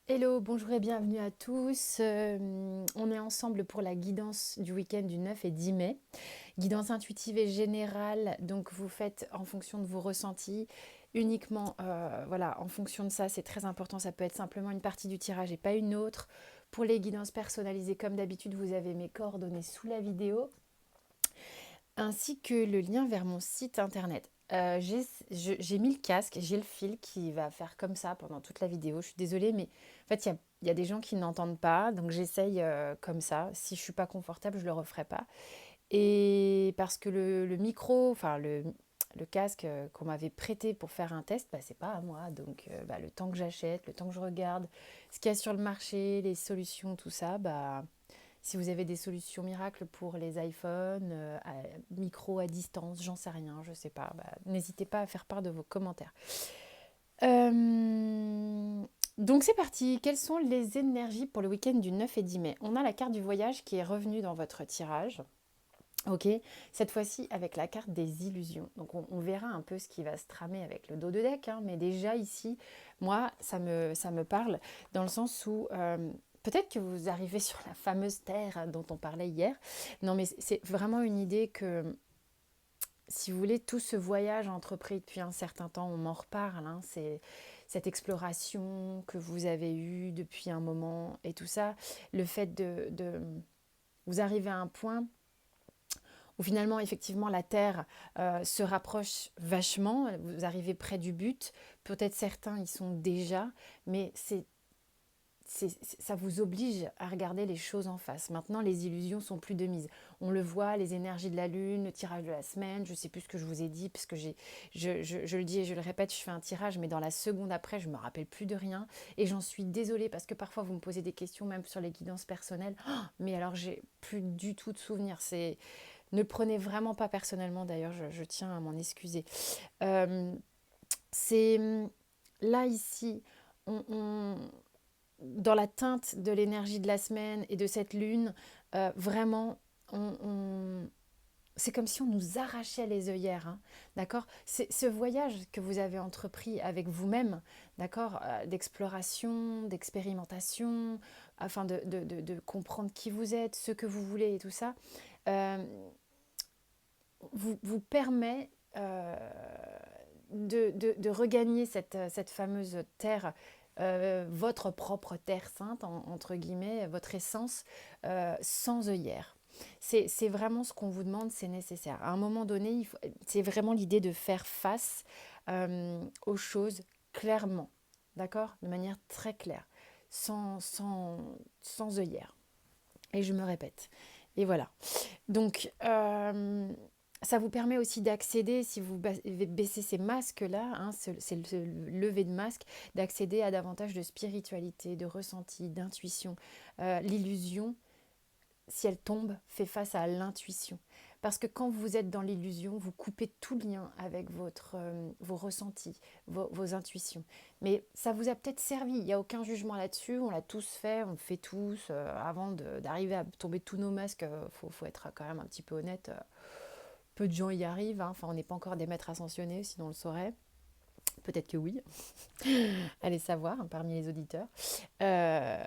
Hello, bonjour et bienvenue à tous. On est ensemble pour la guidance du week-end du 9 et 10 mai. Guidance intuitive et générale, donc vous faites en fonction de vos ressentis, uniquement voilà, en fonction de ça, c'est très important. Ça peut être simplement une partie du tirage et pas une autre. Pour les guidances personnalisées, comme d'habitude, vous avez mes coordonnées sous la vidéo, ainsi que le lien vers mon site internet. J'ai mis le casque, j'ai le fil qui va faire comme ça pendant toute la vidéo. Je suis désolée, mais en fait, il y a des gens qui n'entendent pas, donc j'essaye comme ça. Si je suis pas confortable, je le referai pas. Et parce que le micro, enfin le casque qu'on m'avait prêté pour faire un test, bah, c'est pas à moi. Donc le temps que j'achète, le temps que je regarde ce qu'il y a sur le marché, les solutions, tout ça, bah si vous avez des solutions miracles pour les iPhones, micro à distance, j'en sais rien, je sais pas. Bah, n'hésitez pas à faire part de vos commentaires. Euh, donc c'est parti. Quelles sont les énergies pour le week-end du 9 et 10 mai? On a la carte du voyage qui est revenue dans votre tirage. Ok, cette fois-ci avec la carte des illusions. Donc on verra un peu ce qui va se tramer avec le dos de deck, hein, mais déjà ici, moi, ça me parle dans le sens où peut-être que vous arrivez sur la fameuse terre dont on parlait hier. Non, mais c'est vraiment une idée que, si vous voulez, tout ce voyage entrepris depuis un certain temps, on m'en reparle, hein, c'est cette exploration que vous avez eue depuis un moment et tout ça, le fait de vous arriver à un point où finalement, effectivement, la Terre se rapproche vachement, vous arrivez près du but, peut-être certains y sont déjà, mais ça vous oblige à regarder les choses en face. Maintenant, les illusions sont plus de mise. On le voit, les énergies de la Lune, le tirage de la semaine, je ne sais plus ce que je vous ai dit, parce que je le dis et je le répète, je fais un tirage, mais dans la seconde après, je ne me rappelle plus de rien. Et j'en suis désolée, parce que parfois, vous me posez des questions, même sur les guidances personnelles. Oh, mais alors, j'ai plus du tout de souvenirs. Ne le prenez vraiment pas personnellement, d'ailleurs, je tiens à m'en excuser. Euh, c'est là, ici, on, dans la teinte de l'énergie de la semaine et de cette lune, vraiment, c'est comme si on nous arrachait les œillères, hein, d'accord? C'est ce voyage que vous avez entrepris avec vous-même, d'accord? D'exploration, d'expérimentation, afin de comprendre qui vous êtes, ce que vous voulez et tout ça, euh, vous permet de regagner cette fameuse terre, votre propre terre sainte, entre guillemets, votre essence, sans œillères. C'est vraiment ce qu'on vous demande, c'est nécessaire. À un moment donné, c'est vraiment l'idée de faire face aux choses clairement, d'accord? De manière très claire, sans œillères. Et je me répète. Et voilà. Donc, ça vous permet aussi d'accéder, si vous baissez ces masques-là, hein, c'est le lever de masque, d'accéder à davantage de spiritualité, de ressenti, d'intuition. L'illusion, si elle tombe, fait face à l'intuition. Parce que quand vous êtes dans l'illusion, vous coupez tout lien avec vos ressentis, vos intuitions. Mais ça vous a peut-être servi, il n'y a aucun jugement là-dessus, on l'a tous fait, on le fait tous. Avant d'arriver à tomber de tous nos masques, faut être quand même un petit peu honnête. Peu de gens y arrivent, hein. Enfin on n'est pas encore des maîtres ascensionnés, sinon on le saurait. Peut-être que oui, allez savoir, hein, parmi les auditeurs. Euh,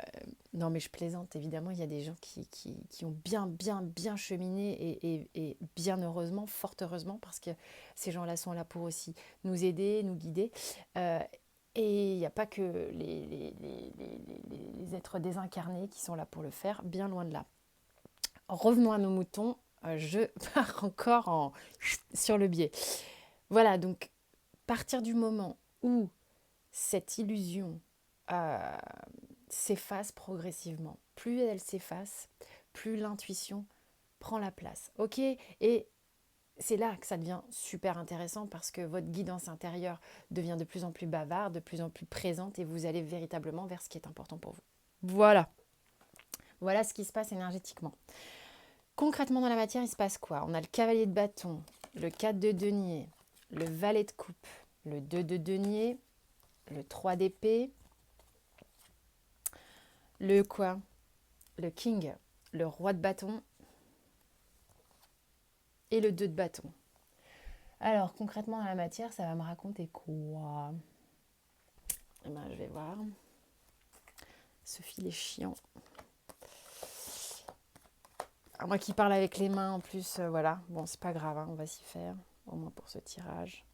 non, mais je plaisante, évidemment, il y a des gens qui ont bien cheminé et bien heureusement, fort heureusement, parce que ces gens-là sont là pour aussi nous aider, nous guider. Euh, et il n'y a pas que les êtres désincarnés qui sont là pour le faire, bien loin de là. Revenons à nos moutons, je pars encore sur le biais. Voilà, donc partir du moment où cette illusion euh, s'efface progressivement. Plus elle s'efface, plus l'intuition prend la place. Ok. Et c'est là que ça devient super intéressant parce que votre guidance intérieure devient de plus en plus bavarde, de plus en plus présente et vous allez véritablement vers ce qui est important pour vous. Voilà. Voilà ce qui se passe énergétiquement. Concrètement dans la matière, il se passe quoi? On a le cavalier de bâton, le 4 de denier, le valet de coupe, le 2 de denier, le 3 d'épée, le quoi? Le king, le roi de bâton et le 2 de bâton. Alors concrètement dans la matière, ça va me raconter quoi? Eh ben, je vais voir. Ce fil est chiant. Moi qui parle avec les mains en plus, voilà. Bon, c'est pas grave, hein, on va s'y faire, au moins pour ce tirage.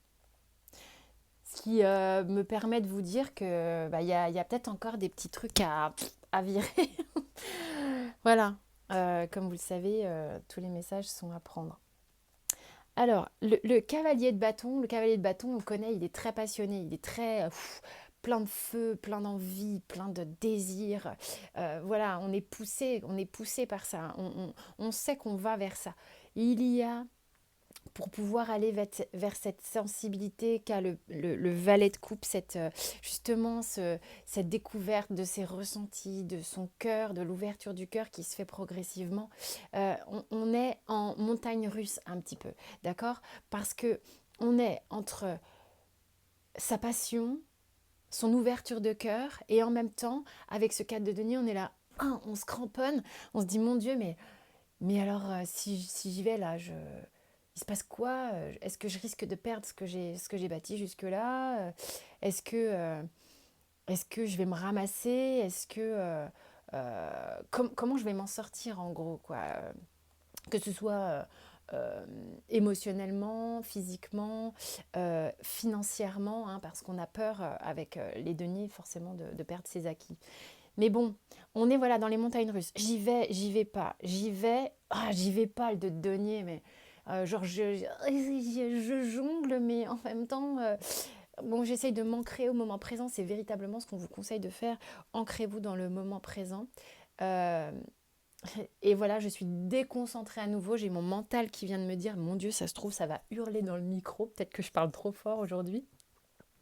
Ce qui me permet de vous dire que y a peut-être encore des petits trucs à virer. Voilà. Comme vous le savez, tous les messages sont à prendre. Alors, le cavalier de bâton, on le connaît, il est très passionné, il est très plein de feu, plein d'envie, plein de désir. Voilà, on est poussé par ça. On sait qu'on va vers ça. Il y a pour pouvoir aller vers cette sensibilité qu'a le valet de coupe, justement cette découverte de ses ressentis, de son cœur, de l'ouverture du cœur qui se fait progressivement. On est en montagne russe un petit peu, d'accord? Parce que on est entre sa passion, son ouverture de cœur, et en même temps, avec ce cadre de denier, on est là, on se cramponne, on se dit, mon Dieu, mais alors, si j'y vais là, il se passe quoi? Est-ce que je risque de perdre ce que j'ai bâti jusque-là? Est-ce que je vais me ramasser? Comment je vais m'en sortir en gros, quoi? Que ce soit émotionnellement, physiquement, financièrement, hein, parce qu'on a peur avec les deniers forcément de perdre ses acquis. Mais bon, on est voilà dans les montagnes russes. J'y vais pas. J'y vais pas le de denier, mais genre je jongle, mais en même temps, bon, j'essaye de m'ancrer au moment présent. C'est véritablement ce qu'on vous conseille de faire. Ancrez-vous dans le moment présent. Euh, et voilà, je suis déconcentrée à nouveau. J'ai mon mental qui vient de me dire, mon Dieu, ça se trouve, ça va hurler dans le micro. Peut-être que je parle trop fort aujourd'hui.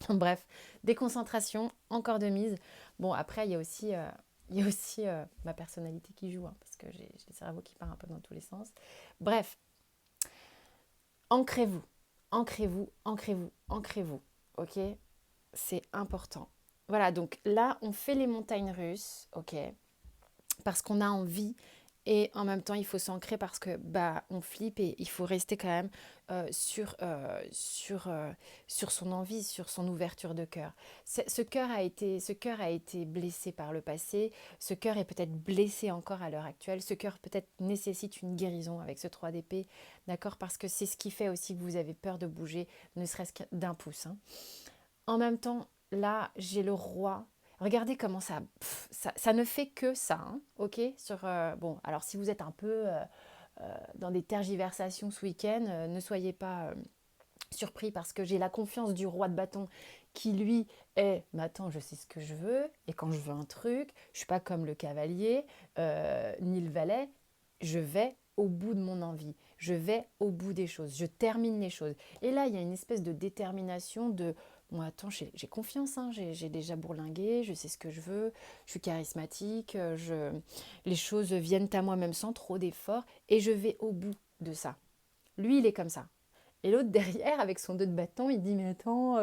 Bref, déconcentration, encore de mise. Bon, après, il y a aussi ma personnalité qui joue, hein, parce que j'ai le cerveau qui part un peu dans tous les sens. Bref, ancrez-vous, ancrez-vous, ancrez-vous, ancrez-vous, ok? C'est important. Voilà, donc là, on fait les montagnes russes, ok? Parce qu'on a envie et en même temps il faut s'ancrer parce que on flippe et il faut rester quand même sur son envie, sur son ouverture de cœur. Ce cœur a été blessé par le passé, ce cœur est peut-être blessé encore à l'heure actuelle, ce cœur peut-être nécessite une guérison avec ce 3 d'épée, d'accord? Parce que c'est ce qui fait aussi que vous avez peur de bouger, ne serait-ce que d'un pouce, hein. En même temps, là, j'ai le roi. Regardez comment ça ne fait que ça, hein, ok? Bon, alors si vous êtes un peu dans des tergiversations ce week-end, ne soyez pas surpris parce que j'ai la confiance du roi de bâton qui, lui, est mais attends, je sais ce que je veux, et quand je veux un truc, je suis pas comme le cavalier, ni le valet, je vais au bout de mon envie, je vais au bout des choses, je termine les choses. Et là, il y a une espèce de détermination de moi, attends, j'ai confiance, hein, j'ai déjà bourlingué, je sais ce que je veux, je suis charismatique, les choses viennent à moi même sans trop d'efforts, et je vais au bout de ça. Lui, il est comme ça. Et l'autre derrière, avec son 2 de bâton, il dit, mais attends,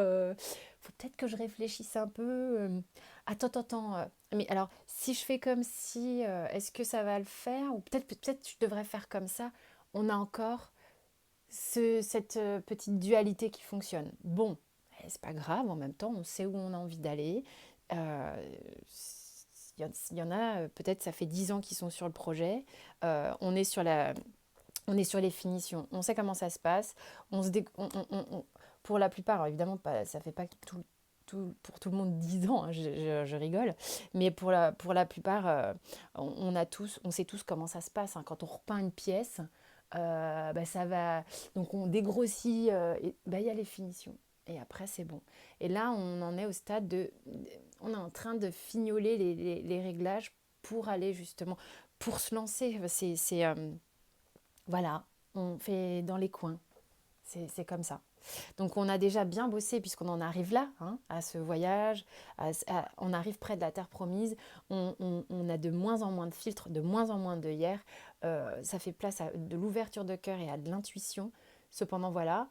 faut peut-être que je réfléchisse un peu. Attends. Mais alors, si je fais comme si, est-ce que ça va le faire? Ou peut-être je devrais faire comme ça. On a encore cette petite dualité qui fonctionne. Bon, c'est pas grave, en même temps, on sait où on a envie d'aller. Euh, il y en a, peut-être ça fait 10 ans qu'ils sont sur le projet. On est sur les finitions, on sait comment ça se passe. Pour la plupart, alors évidemment, ça ne fait pas pour tout le monde 10 ans, hein, je rigole, mais pour la plupart, on sait tous comment ça se passe, hein. Quand on repeint une pièce, ça va. Donc on dégrossit, et il y a les finitions. Et après, c'est bon. Et là, on en est au stade on est en train de fignoler les réglages pour aller justement, pour se lancer. Voilà, on fait dans les coins, c'est comme ça. Donc on a déjà bien bossé puisqu'on en arrive là, hein, à ce voyage, on arrive près de la terre promise, on a de moins en moins de filtres, de moins en moins d'œillères, ça fait place à de l'ouverture de cœur et à de l'intuition. Cependant voilà,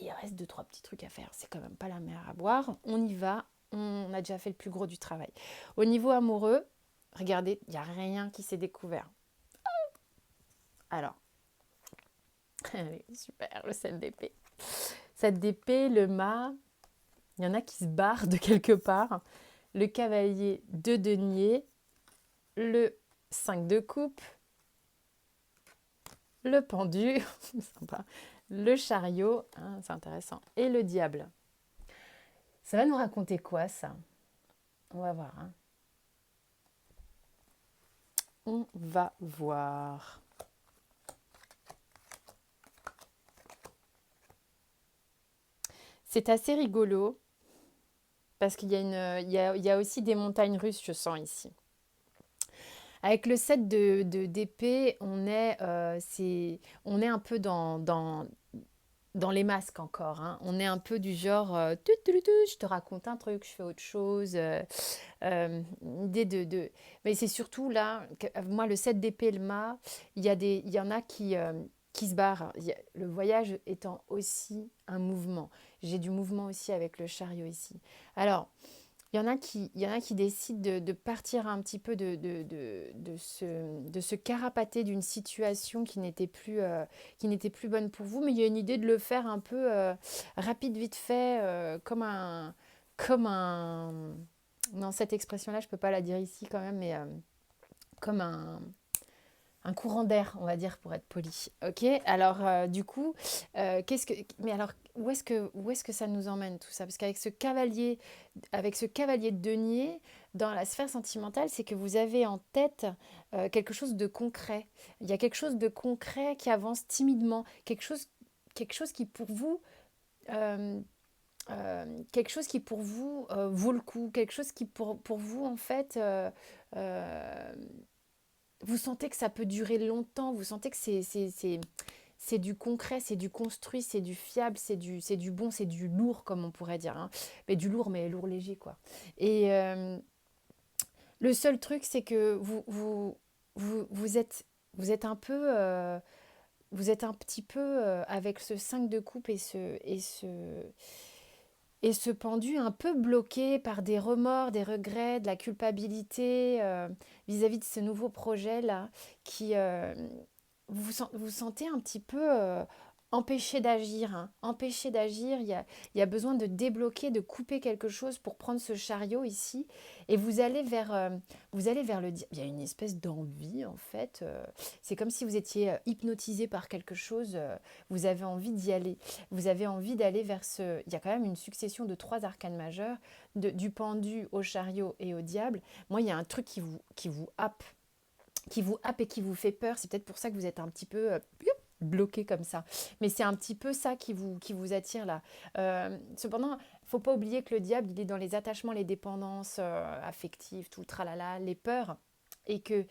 il reste 2 3 petits trucs à faire, c'est quand même pas la mer à boire, on y va, on a déjà fait le plus gros du travail. Au niveau amoureux, regardez, il n'y a rien qui s'est découvert. Alors, super, le 7 d'épée. 7 d'épée, le mât, il y en a qui se barrent de quelque part. le cavalier de denier, le 5 de coupe, le pendu, sympa, le chariot, hein, c'est intéressant, et le diable. Ça va nous raconter quoi, ça? On va voir. Hein. On va voir. C'est assez rigolo parce qu'il y a, il y a aussi des montagnes russes, je sens ici. Avec le set d'épée, on est un peu dans les masques encore. Hein. On est un peu du genre, je te raconte un truc, je fais autre chose. Idée Mais c'est surtout là, moi, le set d'épée, le mât, il y en a qui se barrent. Le voyage étant aussi un mouvement. J'ai du mouvement aussi avec le chariot ici. Alors, il y en a qui décident de partir un petit peu de se carapater d'une situation qui n'était plus bonne pour vous, mais il y a une idée de le faire un peu rapide, vite fait, comme un... Non, cette expression-là, je ne peux pas la dire ici quand même, mais comme un courant d'air, on va dire, pour être poli. Ok. Alors, du coup, mais alors, où est-ce que ça nous emmène tout ça? Parce qu'avec avec ce cavalier de denier, dans la sphère sentimentale, c'est que vous avez en tête quelque chose de concret. Il y a quelque chose de concret qui avance timidement, quelque chose qui pour vous, euh, quelque chose qui pour vous vaut le coup, quelque chose qui pour vous en fait euh, vous sentez que ça peut durer longtemps, vous sentez que c'est du concret, c'est du construit, c'est du fiable, c'est du bon, c'est du lourd, comme on pourrait dire. Hein. Mais du lourd, mais lourd léger, quoi. Et le seul truc, c'est que vous êtes un peu... vous êtes un petit peu avec ce 5 de coupe et ce pendu un peu bloqué par des remords, des regrets, de la culpabilité vis-à-vis de ce nouveau projet-là, qui vous sentez un petit peu empêché d'agir. Hein. Empêché d'agir, il y a besoin de débloquer, de couper quelque chose pour prendre ce chariot ici. Et vous allez vers il y a une espèce d'envie en fait. C'est comme si vous étiez hypnotisé par quelque chose. Vous avez envie d'y aller. Vous avez envie d'aller vers ce... Il y a quand même une succession de 3 arcanes majeures, du pendu au chariot et au diable. Moi, il y a un truc qui vous happe et qui vous fait peur. C'est peut-être pour ça que vous êtes un petit peu bloqué comme ça. Mais c'est un petit peu ça qui vous attire là. Cependant, il ne faut pas oublier que le diable, il est dans les attachements, les dépendances affectives, tout le tralala, les peurs. Et que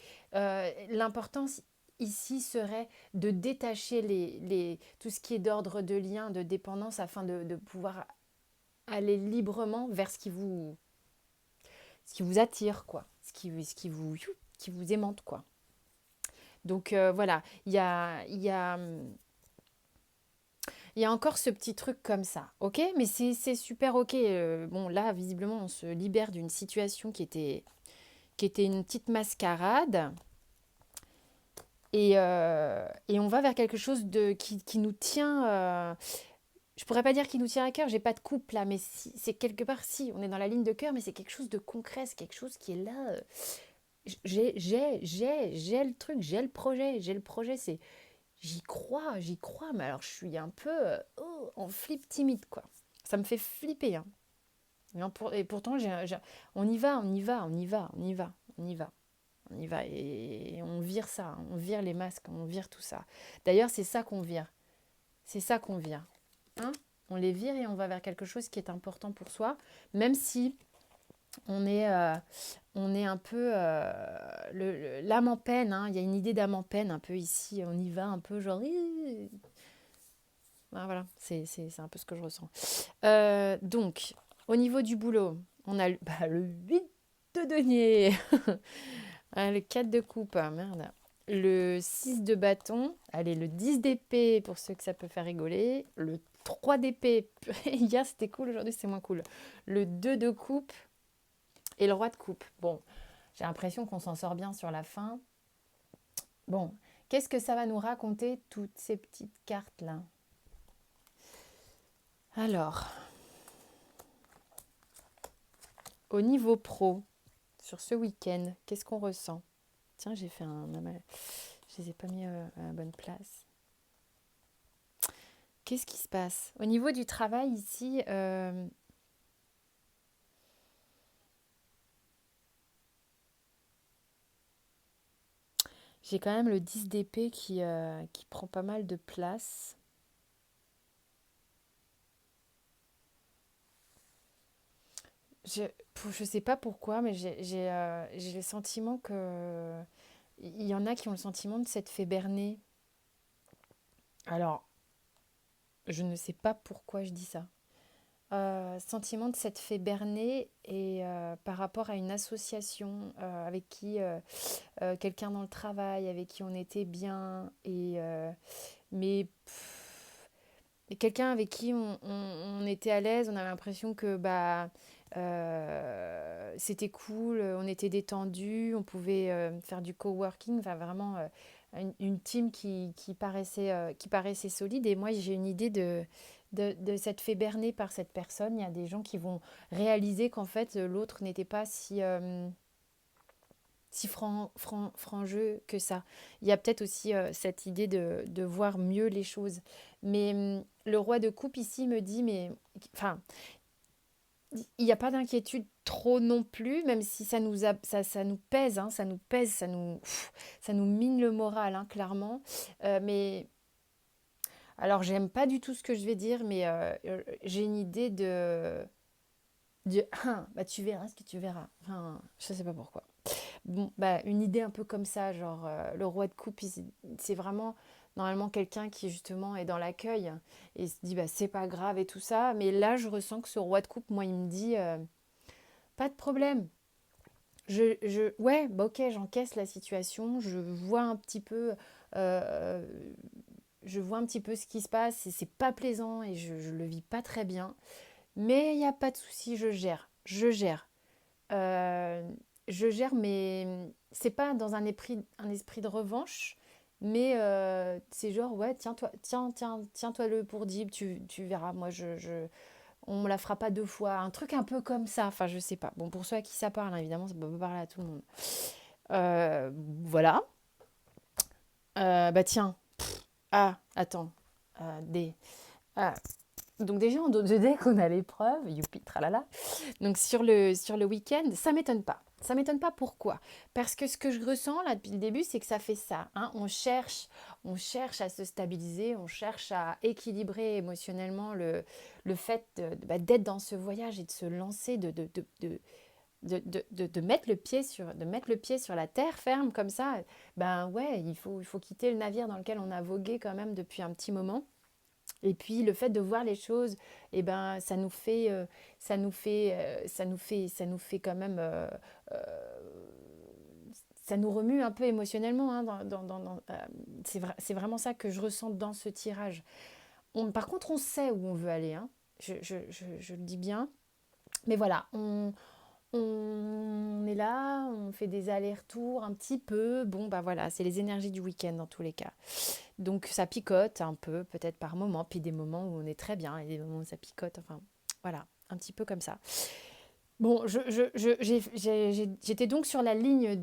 l'importance ici serait de détacher tout ce qui est d'ordre de lien, de dépendance, afin de pouvoir aller librement vers ce qui vous attire, quoi. Qui vous aimante, quoi. Donc voilà, il y a encore ce petit truc comme ça, ok? Mais c'est super ok. Bon, là, visiblement, on se libère d'une situation qui était une petite mascarade. Et on va vers quelque chose qui nous tient... je pourrais pas dire qui nous tient à cœur, j'ai pas de couple là, mais c'est quelque part, si, on est dans la ligne de cœur, mais c'est quelque chose de concret, c'est quelque chose qui est là. J'ai le truc, j'ai le projet, c'est j'y crois, mais alors je suis un peu en flip timide, quoi. Ça me fait flipper, hein. Et pourtant, on y va, on y va, on y va, on y va, on y va, on y va, et on vire ça, hein. On vire les masques, on vire tout ça. D'ailleurs, c'est ça qu'on vire, c'est ça qu'on vire, hein. On les vire et on va vers quelque chose qui est important pour soi, même si on est, on est un peu l'âme en peine, hein. Il y a une idée d'âme en peine un peu ici. On y va un peu genre... Ah, voilà, c'est un peu ce que je ressens. Donc, au niveau du boulot, on a le 8 de denier, le 4 de coupe, ah, merde. Le 6 de bâton, allez, le 10 d'épée pour ceux que ça peut faire rigoler, le 3 d'épée, hier c'était cool, aujourd'hui c'est moins cool, le 2 de coupe, et le roi de coupe. Bon, j'ai l'impression qu'on s'en sort bien sur la fin. Bon, qu'est-ce que ça va nous raconter, toutes ces petites cartes-là? Alors, Au niveau pro, sur ce week-end, qu'est-ce qu'on ressent? Tiens, je les ai pas mis à la bonne place. Qu'est-ce qui se passe? Au niveau du travail ici, j'ai quand même le 10 d'épée qui prend pas mal de place. Je, je sais pas pourquoi, mais j'ai le sentiment que il y en a qui ont le sentiment de s'être fait berner. Alors, je ne sais pas pourquoi je dis ça. Sentiment de s'être fait berner et par rapport à une association avec qui quelqu'un dans le travail avec qui on était bien mais et quelqu'un avec qui on était à l'aise, on avait l'impression que c'était cool, on était détendu, on pouvait faire du coworking, enfin vraiment une team qui paraissait solide. Et moi, j'ai une idée de s'être fait berner par cette personne. Il y a des gens qui vont réaliser qu'en fait, l'autre n'était pas si franc jeu que ça. Il y a peut-être aussi cette idée de voir mieux les choses. Mais le roi de coupe ici me dit, mais enfin, il n'y a pas d'inquiétude trop non plus, même si ça nous pèse, hein, ça nous pèse, ça nous mine le moral, hein, clairement. Mais alors, j'aime pas du tout ce que je vais dire, mais j'ai une idée bah, tu verras ce que tu verras. Enfin, je sais pas pourquoi. Bon, bah, une idée un peu comme ça, genre le roi de coupe, c'est vraiment normalement quelqu'un qui justement est dans l'accueil et se dit bah c'est pas grave et tout ça. Mais là, je ressens que ce roi de coupe, moi, il me dit pas de problème. Ouais, bah ok, j'encaisse la situation, vois un petit peu, euh, je vois un petit peu ce qui se passe et c'est pas plaisant et je le vis pas très bien. Mais il n'y a pas de souci, je gère. Euh, je gère, mais c'est pas dans un esprit de revanche, mais c'est genre, ouais, tiens-toi le pour Dib, tu verras, moi, on me la fera pas deux fois, un truc un peu comme ça, enfin, je sais pas. Bon, pour ceux à qui ça parle, hein, évidemment, ça peut pas parler à tout le monde. Euh, voilà. Bah tiens, attends, des... Ah, donc déjà en dos de deck, on a l'épreuve, youpi, tralala. Donc sur le week-end, ça m'étonne pas. Ça m'étonne pas pourquoi? Parce que ce que je ressens là depuis le début, c'est que ça fait ça, hein. On cherche à se stabiliser, on cherche à équilibrer émotionnellement le fait d'être dans ce voyage et de se lancer, de mettre le pied sur la terre ferme comme ça. Ben ouais, il faut quitter le navire dans lequel on a vogué quand même depuis un petit moment. Et puis le fait de voir les choses, eh ben, ça nous fait quand même, ça nous remue un peu émotionnellement, hein, c'est vraiment ça que je ressens dans ce tirage. Par contre, on sait où on veut aller, hein. Je le dis bien. Mais voilà, on est là, on fait des allers-retours un petit peu. Bon, bah voilà, c'est les énergies du week-end dans tous les cas. Donc ça picote un peu, peut-être par moment, puis des moments où on est très bien et des moments où ça picote. Enfin, voilà, un petit peu comme ça. Bon, j'étais donc sur la ligne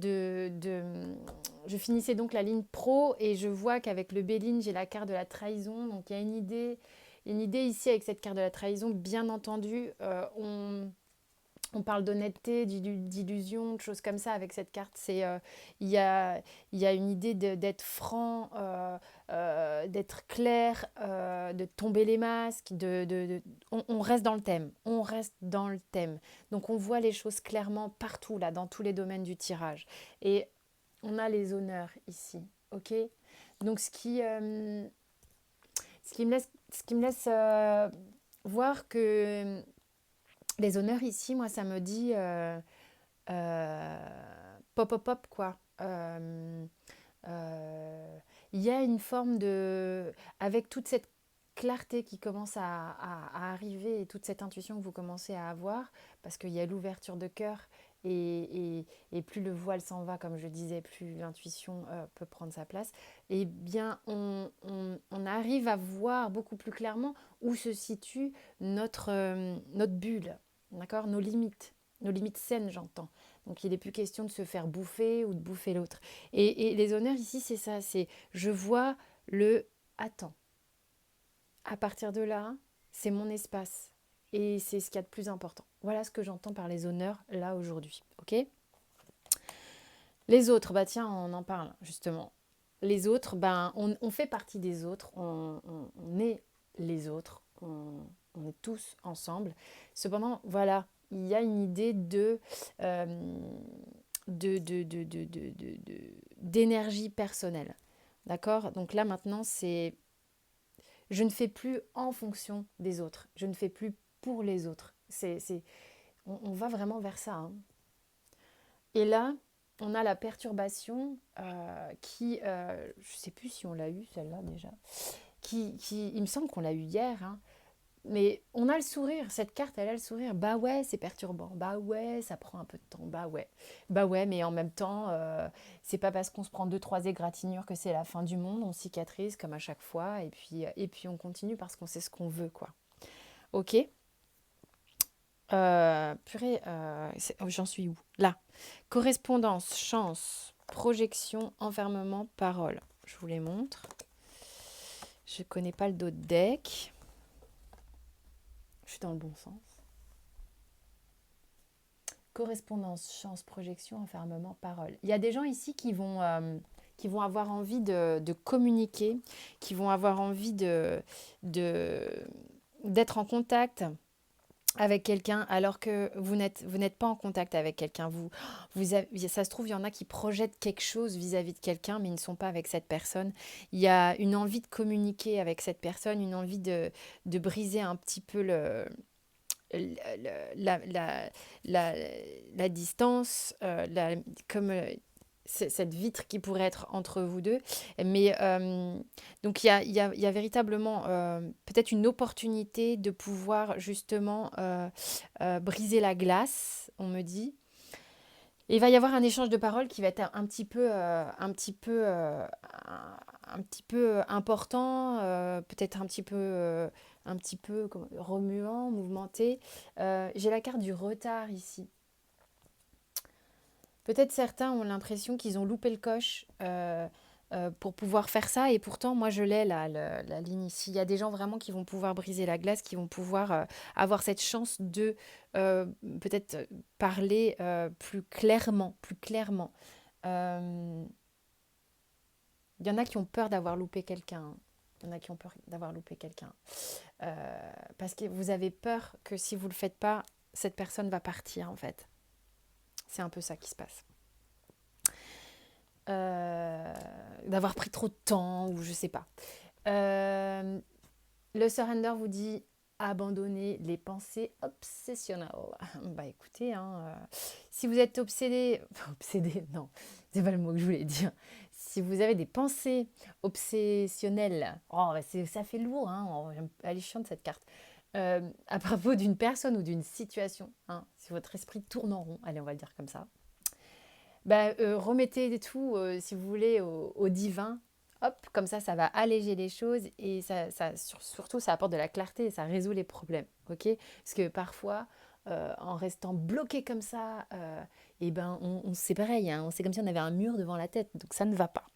je finissais donc la ligne pro et je vois qu'avec le Béline, j'ai la carte de la trahison. Donc il y a une idée ici avec cette carte de la trahison, bien entendu. On parle d'honnêteté, d'illusion, de choses comme ça avec cette carte. Il y a, il y a une idée d'être franc, d'être clair, de tomber les masques. On reste dans le thème. On reste dans le thème. Donc on voit les choses clairement partout, là, dans tous les domaines du tirage. Et on a les honneurs ici. Ok. Donc ce qui me laisse voir que les honneurs ici, moi, ça me dit euh, pop, pop, pop, quoi. Euh, Il y a une forme de... Avec toute cette clarté qui commence à arriver et toute cette intuition que vous commencez à avoir, parce qu'il y a l'ouverture de cœur et plus le voile s'en va, comme je disais, plus l'intuition peut prendre sa place, eh bien, on arrive à voir beaucoup plus clairement où se situe notre bulle, d'accord, nos limites. nos limites saines, j'entends. Donc il n'est plus question de se faire bouffer ou de bouffer l'autre. Et les honneurs ici, c'est ça, c'est je vois le attends. À partir de là, c'est mon espace. Et c'est ce qu'il y a de plus important. Voilà ce que j'entends par les honneurs là aujourd'hui. Ok ? Les autres, bah tiens, on en parle justement. Les autres, ben, on fait partie des autres, on est les autres, on est tous ensemble. Cependant, voilà, il y a une idée euh, d'énergie personnelle. D'accord ? Donc là, maintenant, c'est je ne fais plus en fonction des autres. Je ne fais plus pour les autres. On va vraiment vers ça. Hein. Et là, on a la perturbation qui, je ne sais plus si on l'a eu celle-là déjà, il me semble qu'on l'a eu hier, hein, mais on a le sourire, cette carte elle a le sourire, bah ouais c'est perturbant, bah ouais ça prend un peu de temps, bah ouais mais en même temps c'est pas parce qu'on se prend 2-3 égratignures que c'est la fin du monde, on cicatrise comme à chaque fois et puis on continue parce qu'on sait ce qu'on veut quoi. Ok. Purée, j'en suis où? Là. Correspondance, chance, projection, enfermement, parole. Je vous les montre. Je connais pas le dos de deck. Je suis dans le bon sens. Correspondance, chance, projection, enfermement, parole. Il y a des gens ici qui vont avoir envie de communiquer, qui vont avoir envie d'être en contact avec quelqu'un alors que vous n'êtes pas en contact avec quelqu'un. Ça se trouve, il y en a qui projettent quelque chose vis-à-vis de quelqu'un, mais ils ne sont pas avec cette personne. Il y a une envie de communiquer avec cette personne, une envie de briser un petit peu le- la, la, la, la distance, comme cette vitre qui pourrait être entre vous deux. Mais donc il y a véritablement peut-être une opportunité de pouvoir justement briser la glace, on me dit. Et il va y avoir un échange de paroles qui va être un petit peu important, peut-être un petit peu remuant, mouvementé. J'ai la carte du retard ici. Peut-être certains ont l'impression qu'ils ont loupé le coche pour pouvoir faire ça, et pourtant, moi, je l'ai, la ligne ici. Il y a des gens vraiment qui vont pouvoir briser la glace, qui vont pouvoir avoir cette chance de euh, peut-être parler plus clairement, plus clairement. Euh, Il y en a qui ont peur d'avoir loupé quelqu'un. Hein. Il y en a qui ont peur d'avoir loupé quelqu'un. Parce que vous avez peur que si vous ne le faites pas, cette personne va partir, en fait. C'est un peu ça qui se passe. D'avoir pris trop de temps ou je sais pas. Euh, le surrender vous dit abandonner les pensées obsessionnelles. Bah écoutez, hein, si vous êtes obsédé, obsédé, non, c'est pas le mot que je voulais dire. Si vous avez des pensées obsessionnelles, oh, ça fait lourd, hein, elle est chiante cette carte. À propos d'une personne ou d'une situation, hein, si votre esprit tourne en rond, allez, on va le dire comme ça, bah, remettez tout, si vous voulez, au divin. Hop, comme ça va alléger les choses et surtout, ça apporte de la clarté et ça résout les problèmes. Ok. Parce que parfois, en restant bloqué comme ça, et ben, c'est pareil, hein, c'est comme si on avait un mur devant la tête, donc ça ne va pas.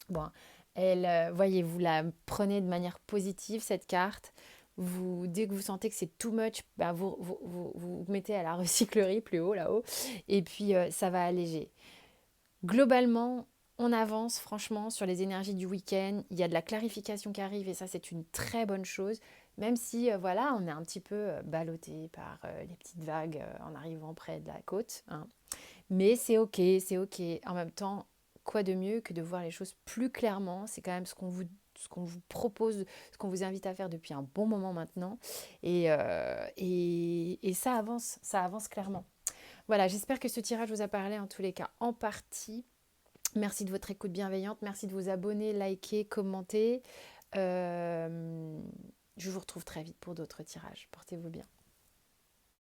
Bon, voyez, vous la prenez de manière positive, cette carte. Dès que vous sentez que c'est too much, bah, vous mettez à la recyclerie plus haut, là-haut, et puis ça va alléger. Globalement, on avance franchement sur les énergies du week-end. Il y a de la clarification qui arrive et ça, c'est une très bonne chose. Même si, voilà, on est un petit peu ballotté par les petites vagues en arrivant près de la côte. Hein. Mais c'est ok, c'est ok. En même temps, quoi de mieux que de voir les choses plus clairement. C'est quand même ce qu'on vous propose, ce qu'on vous invite à faire depuis un bon moment maintenant. Et ça avance clairement. Voilà, j'espère que ce tirage vous a parlé en tous les cas en partie. Merci de votre écoute bienveillante. Merci de vous abonner, liker, commenter. Je vous retrouve très vite pour d'autres tirages. Portez-vous bien.